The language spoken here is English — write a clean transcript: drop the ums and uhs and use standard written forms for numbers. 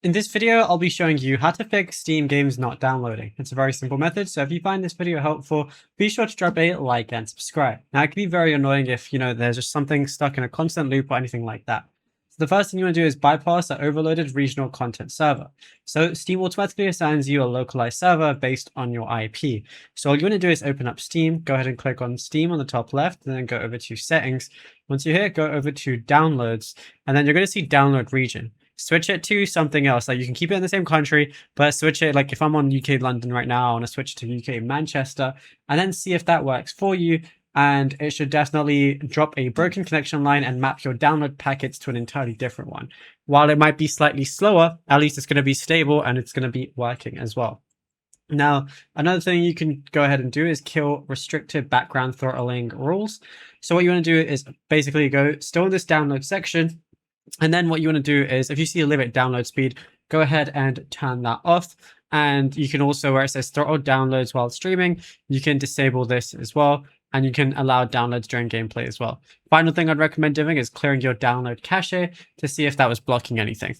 In this video, I'll be showing you how to fix Steam games not downloading. It's a very simple method, so if you find this video helpful, be sure to drop a like and subscribe. Now, it can be very annoying if, there's just something stuck in a constant loop or anything like that. So the first thing you want to do is bypass the overloaded regional content server. So Steam automatically assigns you a localized server based on your IP. So all you want to do is open up Steam, go ahead and click on Steam on the top left, and then go over to Settings. Once you're here, go over to Downloads, and then you're going to see Download Region. Switch it to something else. Like, you can keep it in the same country, but switch it. Like, if I'm on UK London right now, I want to switch to UK Manchester, and then see if that works for you. And it should definitely drop a broken connection line and map your download packets to an entirely different one. While it might be slightly slower, at least it's going to be stable and it's going to be working as well. Now, another thing you can go ahead and do is kill restricted background throttling rules. So what you want to do is basically go still in this download section. And then what you want to do is, if you see a limit download speed, go ahead and turn that off. And you can also, where it says throttle downloads while streaming, you can disable this as well. And you can allow downloads during gameplay as well. Final thing I'd recommend doing is clearing your download cache to see if that was blocking anything.